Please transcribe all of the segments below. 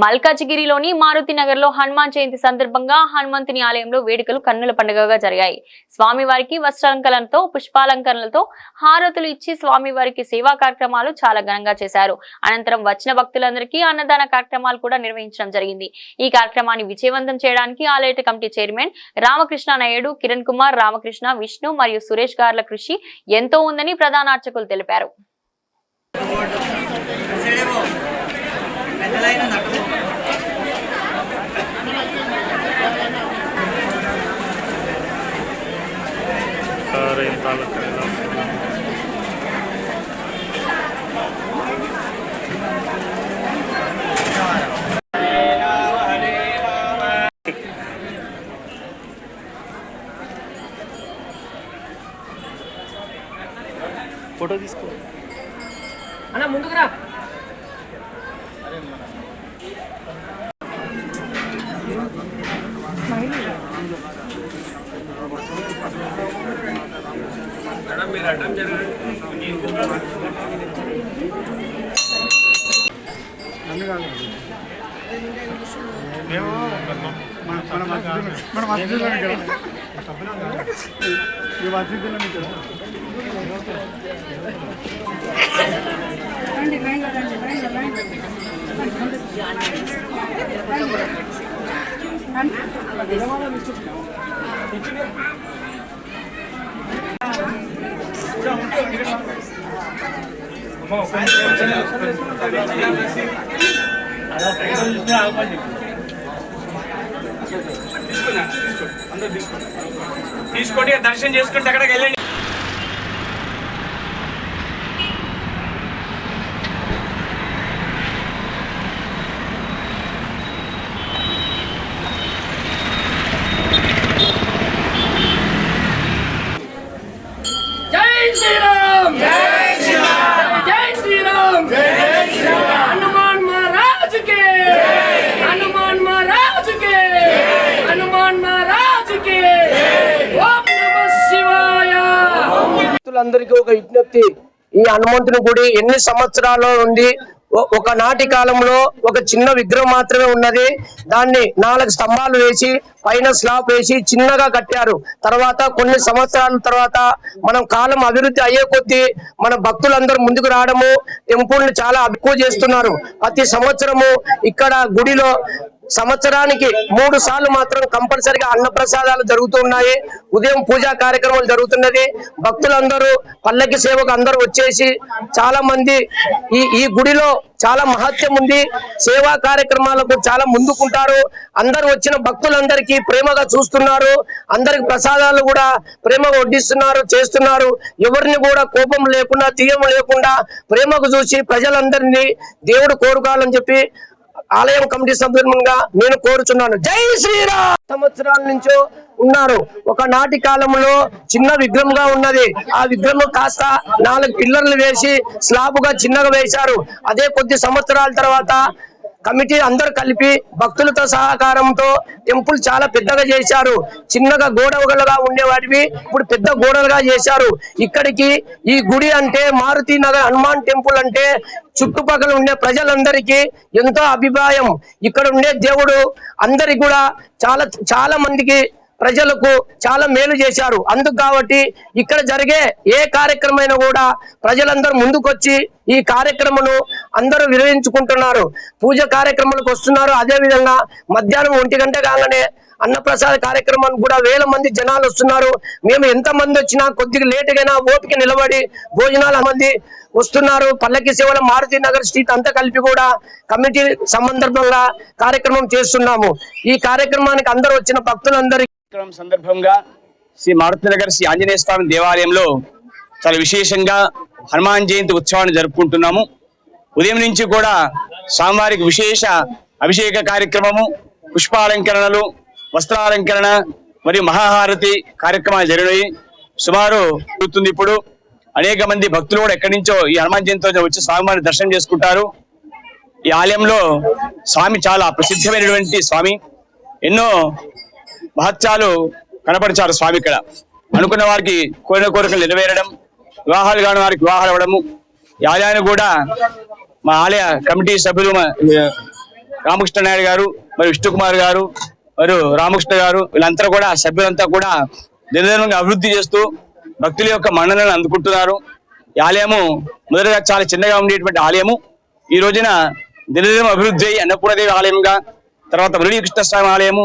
మల్కాజిగిరిలోని మారుతి నగర్ లో హనుమాన్ జయంతి సందర్భంగా హనుమంతుని ఆలయంలో వేడుకలు కన్నుల పండుగగా జరిగాయి. స్వామివారికి వస్త్రాలంకరణతో పుష్పాలంకరణలతో హారతులు ఇచ్చి స్వామివారికి సేవా కార్యక్రమాలు చాలా ఘనంగా చేశారు. అనంతరం వచ్చిన భక్తులందరికీ అన్నదాన కార్యక్రమాలు కూడా నిర్వహించడం జరిగింది. ఈ కార్యక్రమాన్ని విజయవంతం చేయడానికి ఆలయ కమిటీ చైర్మన్ రామకృష్ణ నాయుడు, కిరణ్ కుమార్, రామకృష్ణ, విష్ణు మరియు సురేష్ గార్ల కృషి ఎంతో ఉందని ప్రధాన అర్చకులు తెలిపారు. फोटो తీసుకో అన్న ముందుకు రా. మేడం మీరు అడ్డం జరగండి. మేము మన మధ్యలోనే కదా ఈ మధ్యలోనే కదా తీసుకోండి, దర్శనం చేసుకుంటే అక్కడికి వెళ్ళండి. జై శ్రీరామ్, జై శ్రీరామ్, జై శ్రీరామ్, జై శ్రీరామ్. హనుమాన్ మహారాజ్ కి, హనుమాన్ మహారాజ్ కి, హనుమాన్ మహారాజ్ కి. ఓం నమః శివాయ. భక్తులందరికీ ఒక విజ్ఞప్తి, ఈ హనుమంతుని గుడి ఎన్ని సంవత్సరాలు ఉంది? ఒకనాటి కాలంలో ఒక చిన్న విగ్రహం మాత్రమే ఉన్నది. దాన్ని 4 స్తంభాలు వేసి పైన స్లాబ్ వేసి చిన్నగా కట్టారు. తర్వాత కొన్ని సంవత్సరాల తర్వాత మనం కాలం అభివృద్ధి అయ్యే కొద్దీ మన భక్తులందరూ ముందుకు రావడము, టెంపుల్ ని చాలా ఎక్కువ చేస్తున్నారు. ప్రతి సంవత్సరము ఇక్కడ గుడిలో సంవత్సరానికి 3 సార్లు మాత్రం కంపల్సరిగా అన్నప్రసాదాలు జరుగుతున్నాయి. ఉదయం పూజా కార్యక్రమాలు జరుగుతున్నది. భక్తులందరూ పల్లకి సేవకు అందరూ వచ్చేసి చాలా మంది ఈ గుడిలో చాలా మహత్యం ఉంది. సేవా కార్యక్రమాలకు చాలా ముందుకుంటారు. అందరూ వచ్చిన భక్తులందరికీ ప్రేమగా చూస్తున్నారు. అందరికి ప్రసాదాలు కూడా ప్రేమగా వడ్డిస్తున్నారు, చేస్తున్నారు. ఎవరిని కూడా కోపం లేకుండా, తీయం లేకుండా ప్రేమకు చూసి ప్రజలందరినీ దేవుడు కోరుకోవాలని చెప్పి ఆలయం కమిటీ సభ్యులుగా నేను కోరుచున్నాను. జై శ్రీరామ్. సంవత్సరాల నుంచో ఉన్నారు. ఒకనాటి కాలంలో చిన్న విగ్రహంగా ఉన్నది. ఆ విగ్రహం కాస్త 4 పిల్లర్లు వేసి స్లాబుగా చిన్నగా వేశారు. అదే కొద్ది సంవత్సరాల తర్వాత కమిటీ అందరు కలిపి భక్తులతో సహకారంతో టెంపుల్ చాలా పెద్దగా చేశారు. చిన్నగా గోడలుగా ఉండేవాటివి ఇప్పుడు పెద్ద గోడలుగా చేశారు. ఇక్కడికి ఈ గుడి అంటే మారుతి నగర్ హనుమాన్ టెంపుల్ అంటే చుట్టుపక్కల ఉండే ప్రజలందరికీ ఎంతో అభిప్రాయం. ఇక్కడ ఉండే దేవుడు అందరికి కూడా చాలా మందికి ప్రజలకు చాలా మేలు చేశారు. అందుకు కాబట్టి ఇక్కడ జరిగే ఏ కార్యక్రమైనా కూడా ప్రజలందరూ ముందుకొచ్చి ఈ కార్యక్రమను అందరూ నిర్వహించుకుంటున్నారు. పూజ కార్యక్రమాలకు వస్తున్నారు. అదే విధంగా మధ్యాహ్నం 1 గంట కాగానే అన్నప్రసాద కార్యక్రమానికి కూడా వేల మంది జనాలు వస్తున్నారు. మేము ఎంత మంది వచ్చినా కొద్దిగా లేటుగా ఓపిక నిలబడి భోజనాల మంది వస్తున్నారు. పల్లకి సేవల మారుతి నగర్ స్ట్రీట్ అంతా కలిపి కూడా కమిటీ సందర్భంగా కార్యక్రమం చేస్తున్నాము. ఈ కార్యక్రమానికి అందరూ వచ్చిన భక్తులందరికీ సందర్భంగా శ్రీ మారుతి నగర్ శ్రీ ఆంజనేయ స్వామి దేవాలయంలో చాలా విశేషంగా హనుమాన్ జయంతి ఉత్సవాన్ని జరుపుకుంటున్నాము. ఉదయం నుంచి కూడా స్వామివారికి విశేష అభిషేక కార్యక్రమము, పుష్పాలంకరణలు, వస్త్రాలంకరణ మరియు మహాహారతి కార్యక్రమాలు జరిగినాయి. సుమారు అవుతుంది. ఇప్పుడు అనేక మంది భక్తులు కూడా ఎక్కడి నుంచో ఈ హనుమాన్ జయంతితో వచ్చి స్వామివారిని దర్శనం చేసుకుంటారు. ఈ ఆలయంలో స్వామి చాలా ప్రసిద్ధమైనటువంటి స్వామి. ఎన్నో మహత్యాలు కనపరిచారు స్వామి. ఇక్కడ అనుకున్న వారికి కోరిన కోరికలు నెరవేరడం, వివాహాలు కాని వారికి వివాహాలు అవ్వడము. ఈ ఆలయాన్ని కూడా మా ఆలయ కమిటీ సభ్యులు రామకృష్ణ నాయుడు గారు, మరి విష్ణుకుమార్ గారు, మరియు రామకృష్ణ గారు, వీళ్ళంతా కూడా సభ్యులంతా కూడా దినదినంగా అభివృద్ధి చేస్తూ భక్తుల యొక్క మన్ననలను అందుకుంటున్నారు. ఈ ఆలయము మొదటగా చాలా చిన్నగా ఉండేటువంటి ఆలయము ఈ రోజున దినదినం అభివృద్ధి అయ్యి అన్నపూర్ణదేవి ఆలయంగా, తర్వాత మురళీకృష్ణస్వామి ఆలయము,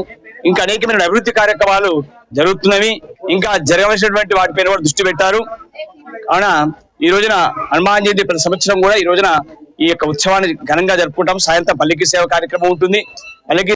ఇంకా అనేకమైన అభివృద్ధి కార్యక్రమాలు జరుగుతున్నవి. ఇంకా జరగవలసినటువంటి వాటిపైన కూడా దృష్టి పెట్టారు. కావున ఈ రోజున హనుమాన్ జయంతి ప్రతి సంవత్సరం కూడా ఈ రోజున ఈ యొక్క ఉత్సవాన్ని ఘనంగా జరుపుకుంటాం. సాయంత్రం పల్లకి సేవ కార్యక్రమం ఉంటుంది. పల్లకి